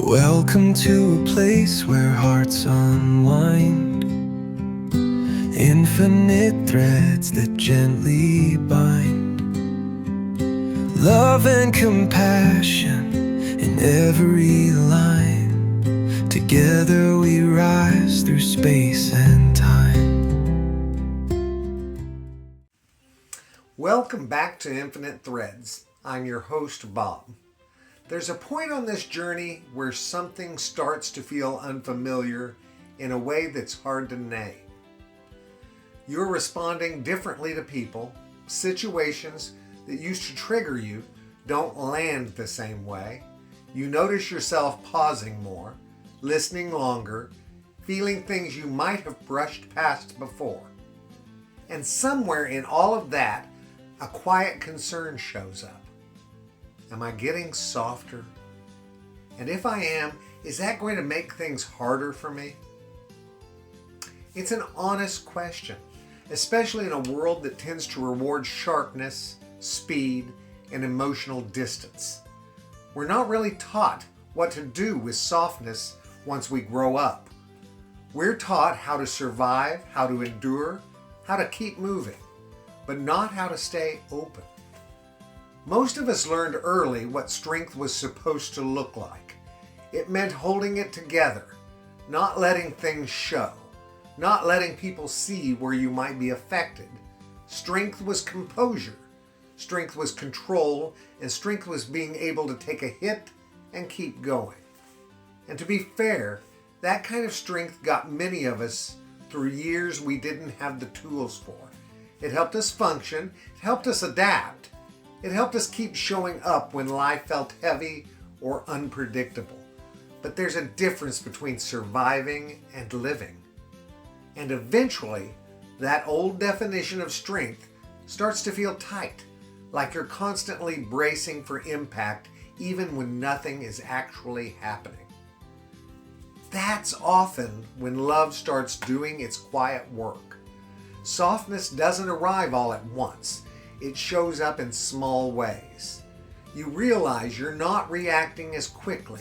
Welcome to a place where hearts unwind, infinite threads that gently bind, love and compassion in every line. Together we rise through space and time. Welcome back to Infinite Threads. I'm your host, Bob. There's a point on this journey where something starts to feel unfamiliar in a way that's hard to name. You're responding differently to people. Situations that used to trigger you don't land the same way. You notice yourself pausing more, listening longer, feeling things you might have brushed past before. And somewhere in all of that, a quiet concern shows up. Am I getting softer? And if I am, is that going to make things harder for me? It's an honest question, especially in a world that tends to reward sharpness, speed, and emotional distance. We're not really taught what to do with softness once we grow up. We're taught how to survive, how to endure, how to keep moving, but not how to stay open. Most of us learned early what strength was supposed to look like. It meant holding it together, not letting things show, not letting people see where you might be affected. Strength was composure, strength was control, and strength was being able to take a hit and keep going. And to be fair, that kind of strength got many of us through years we didn't have the tools for. It helped us function, it helped us adapt. It helped us keep showing up when life felt heavy or unpredictable. But there's a difference between surviving and living. And eventually, that old definition of strength starts to feel tight, like you're constantly bracing for impact even when nothing is actually happening. That's often when love starts doing its quiet work. Softness doesn't arrive all at once. It shows up in small ways. You realize you're not reacting as quickly.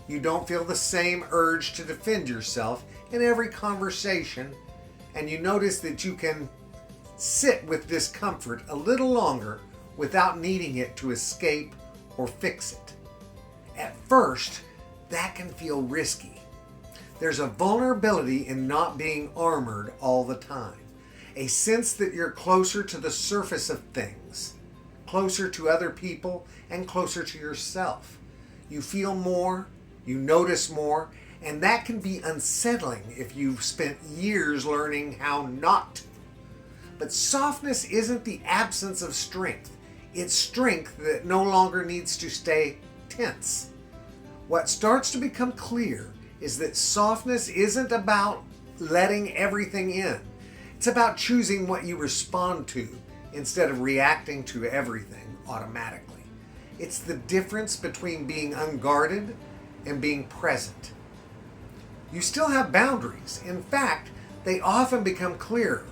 You don't feel the same urge to defend yourself in every conversation, and you notice that you can sit with discomfort a little longer without needing it to escape or fix it. At first, that can feel risky. There's a vulnerability in not being armored all the time. A sense that you're closer to the surface of things, closer to other people, and closer to yourself. You feel more, you notice more, and that can be unsettling if you've spent years learning how not to. But softness isn't the absence of strength. It's strength that no longer needs to stay tense. What starts to become clear is that softness isn't about letting everything in. It's about choosing what you respond to instead of reacting to everything automatically. It's the difference between being unguarded and being present. You still have boundaries. In fact, they often become clearer.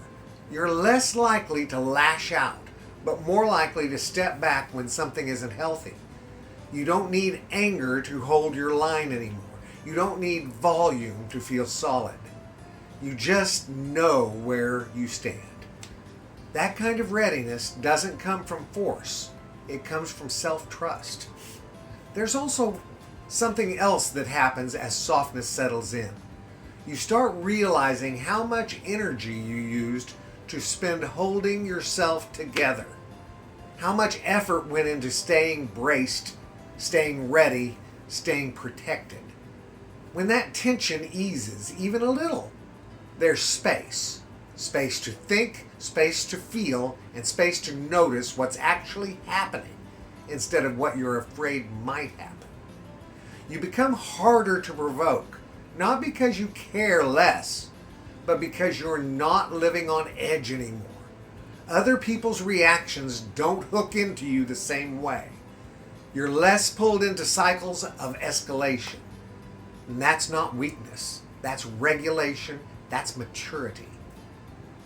You're less likely to lash out, but more likely to step back when something isn't healthy. You don't need anger to hold your line anymore. You don't need volume to feel solid. You just know where you stand. That kind of readiness doesn't come from force. It comes from self-trust. There's also something else that happens as softness settles in. You start realizing how much energy you used to spend holding yourself together. How much effort went into staying braced, staying ready, staying protected. When that tension eases even a little, there's space. Space to think, space to feel, and space to notice what's actually happening instead of what you're afraid might happen. You become harder to provoke, not because you care less, but because you're not living on edge anymore. Other people's reactions don't hook into you the same way. You're less pulled into cycles of escalation. And that's not weakness. That's regulation. That's maturity.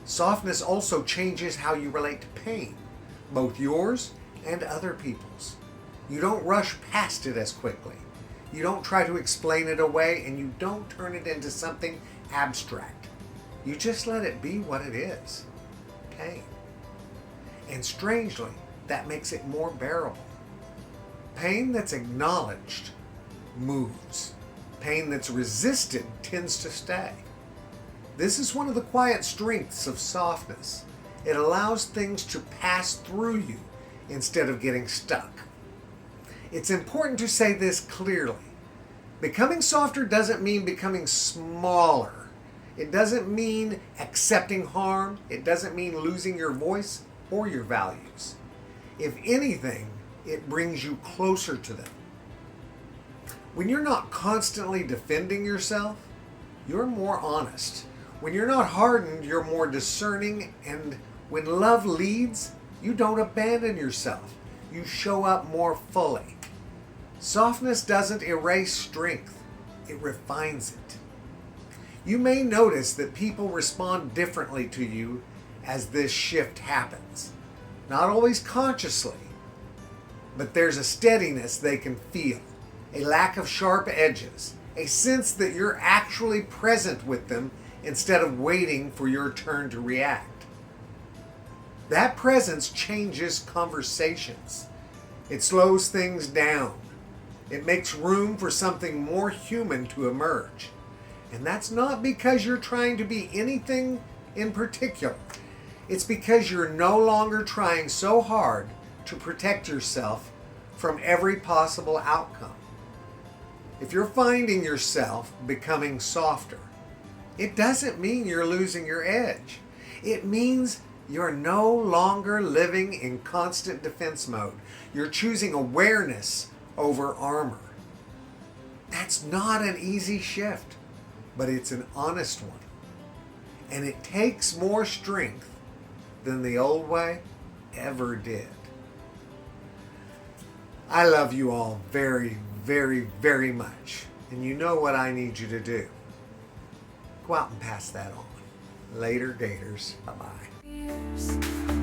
Softness also changes how you relate to pain, both yours and other people's. You don't rush past it as quickly. You don't try to explain it away, and you don't turn it into something abstract. You just let it be what it is. Pain. And strangely, that makes it more bearable. Pain that's acknowledged moves. Pain that's resisted tends to stay. This is one of the quiet strengths of softness. It allows things to pass through you instead of getting stuck. It's important to say this clearly. Becoming softer doesn't mean becoming smaller. It doesn't mean accepting harm. It doesn't mean losing your voice or your values. If anything, it brings you closer to them. When you're not constantly defending yourself, you're more honest. When you're not hardened, you're more discerning. And when love leads, you don't abandon yourself. You show up more fully. Softness doesn't erase strength. It refines it. You may notice that people respond differently to you as this shift happens. Not always consciously, but there's a steadiness they can feel, a lack of sharp edges, a sense that you're actually present with them instead of waiting for your turn to react. That presence changes conversations. It slows things down. It makes room for something more human to emerge. And that's not because you're trying to be anything in particular. It's because you're no longer trying so hard to protect yourself from every possible outcome. If you're finding yourself becoming softer, it doesn't mean you're losing your edge. It means you're no longer living in constant defense mode. You're choosing awareness over armor. That's not an easy shift, but it's an honest one. And it takes more strength than the old way ever did. I love you all very, very, very much. And you know what I need you to do. Go out and pass that on. Later, Gators. Bye-bye.